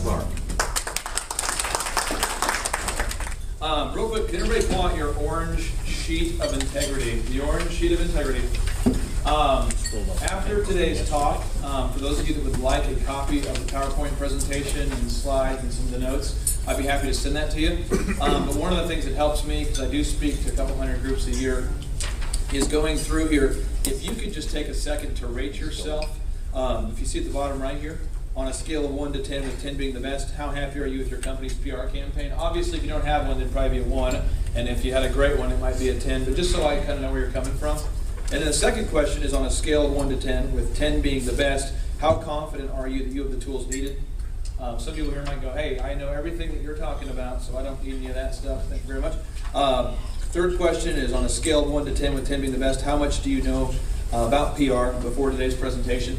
Clark. Real quick, can everybody pull out your orange sheet of integrity? The orange sheet of integrity. After today's talk, for those of you that would like a copy of the PowerPoint presentation and the slides and some of the notes, I'd be happy to send that to you. But one of the things that helps me, because I do speak to a couple hundred groups a year, is going through here. If you could just take a second to rate yourself, if you see at the bottom right here, on a scale of 1 to 10, with 10 being the best, how happy are you with your company's PR campaign? Obviously, if you don't have one, then probably be a 1, and if you had a great one, it might be a 10, but just so I kind of know where you're coming from. And then the second question is on a scale of 1 to 10, with 10 being the best, how confident are you that you have the tools needed? Some people here might go, hey, I know everything that you're talking about, so I don't need any of that stuff. Thank you very much. Third question is on a scale of 1 to 10, with 10 being the best, how much do you know about PR before today's presentation?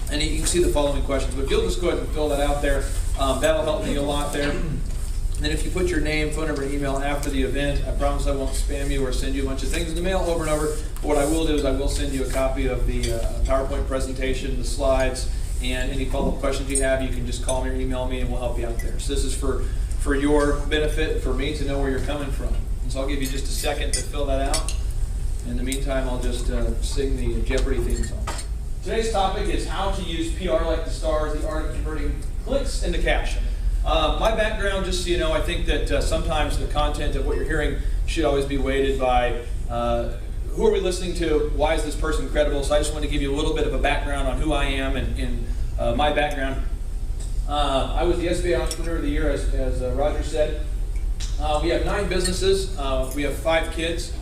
And you can see the following questions, but if you'll just go ahead and fill that out there, that'll help me a lot there. And then if you put your name, phone number, and email after the event, I promise I won't spam you or send you a bunch of things in the mail over and over. But what I will do is I will send you a copy of the PowerPoint presentation, the slides, and any follow-up questions you have, you can just call me or email me and we'll help you out there. So this is for your benefit, for me to know where you're coming from. And so I'll give you just a second to fill that out. In the meantime, I'll just sing the Jeopardy theme song. Today's topic is how to use PR like the stars, the art of converting clicks into cash. My background, just so you know, I think that sometimes the content of what you're hearing should always be weighted by who are we listening to, why is this person credible. So I just want to give you a little bit of a background on who I am and my background. I was the SBA Entrepreneur of the Year, as Roger said. We have 9 businesses. We have 5 kids.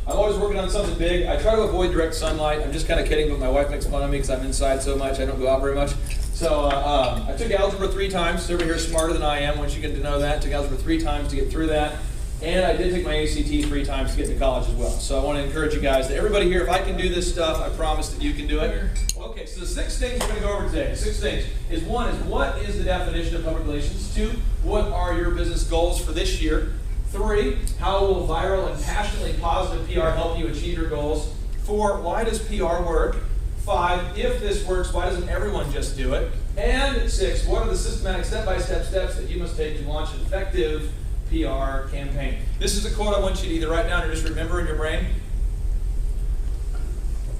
I'm always working on something big. I try to avoid direct sunlight. I'm just kind of kidding, but my wife makes fun of me because I'm inside so much. I don't go out very much. So I took algebra 3 times. Everybody here is smarter than I am once you get to know that. Took algebra 3 times to get through that. And I did take my ACT 3 times to get to college as well. So I want to encourage you guys that everybody here, if I can do this stuff, I promise that you can do it. Okay, so the 6 things we're going to go over today. The 6 things is 1 is what is the definition of public relations? 2, what are your business goals for this year? 3, how will viral and passionately positive PR help you achieve your goals? 4, why does PR work? 5, if this works, why doesn't everyone just do it? And 6, what are the systematic step-by-step steps that you must take to launch an effective PR campaign? This is a quote I want you to either write down or just remember in your brain.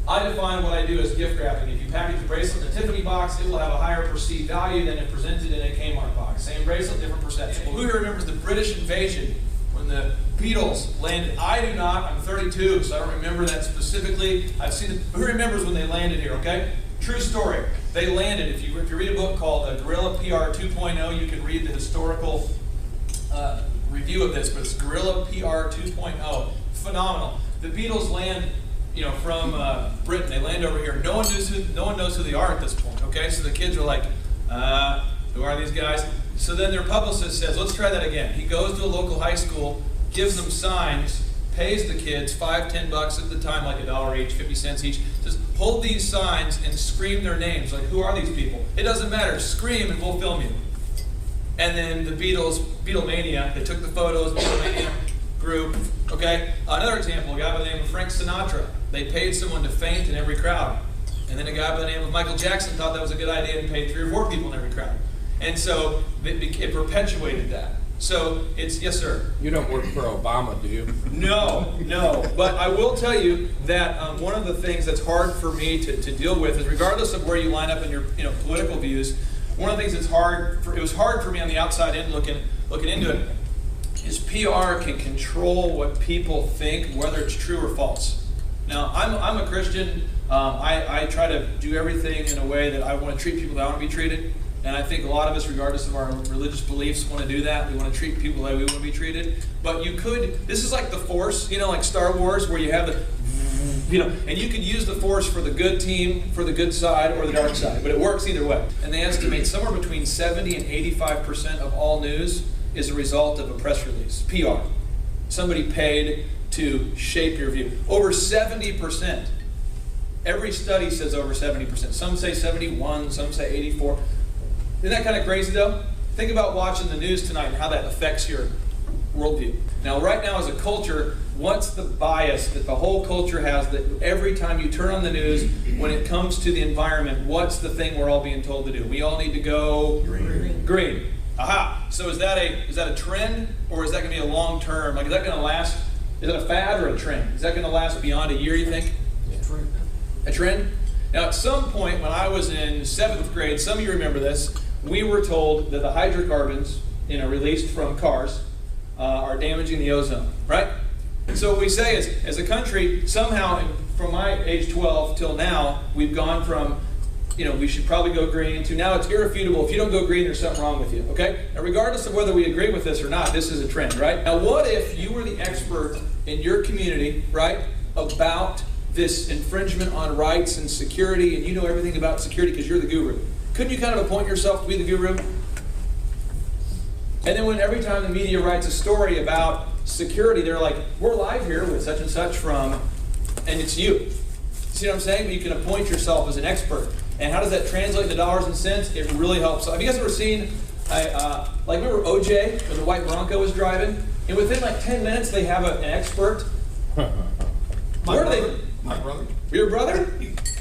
I define what I do as gift wrapping. If you package a bracelet in a Tiffany box, it will have a higher perceived value than if presented in a Kmart box. Same bracelet, different perception. Who here remembers the British invasion when the Beatles landed? I do not. I'm 32, so I don't remember that specifically. I've seen it. Who remembers when they landed here, okay? True story. They landed. If you read a book called Guerrilla PR 2.0, you can read the historical review of this, but it's Guerrilla PR 2.0. Phenomenal. The Beatles land, from Britain. They land over here. No one knows who they are at this point. Okay, so the kids are like, who are these guys? So then their publicist says, let's try that again. He goes to a local high school, gives them signs, pays the kids $5, $10 at the time, like $1 each, 50 cents each. Says, hold these signs and scream their names. Like, who are these people? It doesn't matter. Scream and we'll film you. And then the Beatlemania, they took the photos, Beatlemania group, okay? Another example, a guy by the name of Frank Sinatra. They paid someone to faint in every crowd. And then a guy by the name of Michael Jackson thought that was a good idea and paid 3 or 4 people in every crowd. And so it perpetuated that. So it's, yes sir? You don't work for Obama, do you? No. But I will tell you that one of the things that's hard for me to deal with is, regardless of where you line up in your political views, one of the things that's it was hard for me on the outside in looking into it, is PR can control what people think, whether it's true or false. Now, I'm a Christian. I try to do everything in a way that I want to treat people that I want to be treated. And I think a lot of us, regardless of our religious beliefs, want to do that. We want to treat people the way we want to be treated. But this is like the Force, like Star Wars, where you have and you can use the Force for the good team, for the good side, or the dark side. But it works either way. And they estimate somewhere between 70 and 85% of all news is a result of a press release, PR. Somebody paid to shape your view. Over 70%. Every study says over 70%. Some say 71, some say 84. Isn't that kind of crazy though? Think about watching the news tonight and how that affects your worldview. Now right now as a culture, what's the bias that the whole culture has, that every time you turn on the news, when it comes to the environment, what's the thing we're all being told to do? We all need to go green. Green. Aha. So is that a trend, or is that going to be a long term? Like, is that going to last? Is that a fad or a trend? Is that going to last beyond a year, you think? A trend? Now, at some point when I was in 7th grade, some of you remember this, we were told that the hydrocarbons, released from cars, are damaging the ozone, right? And so what we say is, as a country, somehow, from my age 12 till now, we've gone from, we should probably go green, to now it's irrefutable. If you don't go green, there's something wrong with you, okay? Now, regardless of whether we agree with this or not, this is a trend, right? Now, what if you were the expert in your community, right, about this infringement on rights and security, and you know everything about security because you're the guru? Couldn't you kind of appoint yourself to be the guru? And then when every time the media writes a story about security, they're like, we're live here with such and such from, and it's you. See what I'm saying? You can appoint yourself as an expert. And how does that translate into dollars and cents? It really helps. Have you guys ever seen, remember OJ, when the white Bronco was driving? And within like 10 minutes, they have an expert. My brother. Your brother?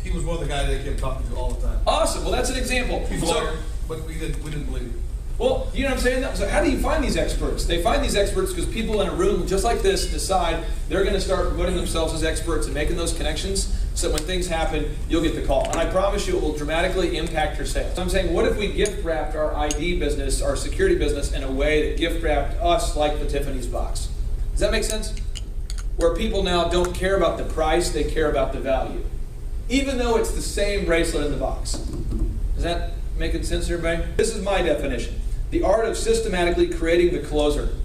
He was one of the guys they kept talking to all the time. Awesome. Well, that's an example. He's a lawyer, but we didn't believe it. Well, you know what I'm saying? So how do you find these experts? They find these experts because people in a room just like this decide they're going to start promoting themselves as experts and making those connections so that when things happen, you'll get the call. And I promise you it will dramatically impact your sales. So I'm saying, what if we gift wrapped our ID business, our security business, in a way that gift wrapped us like the Tiffany's box? Does that make sense? Where people now don't care about the price, they care about the value. Even though it's the same bracelet in the box. Is that making sense to everybody? This is my definition. The art of systematically creating the closer.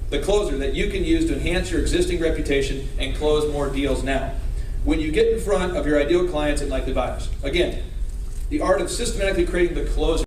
The closer that you can use to enhance your existing reputation and close more deals now. When you get in front of your ideal clients and likely buyers. Again, the art of systematically creating the closer.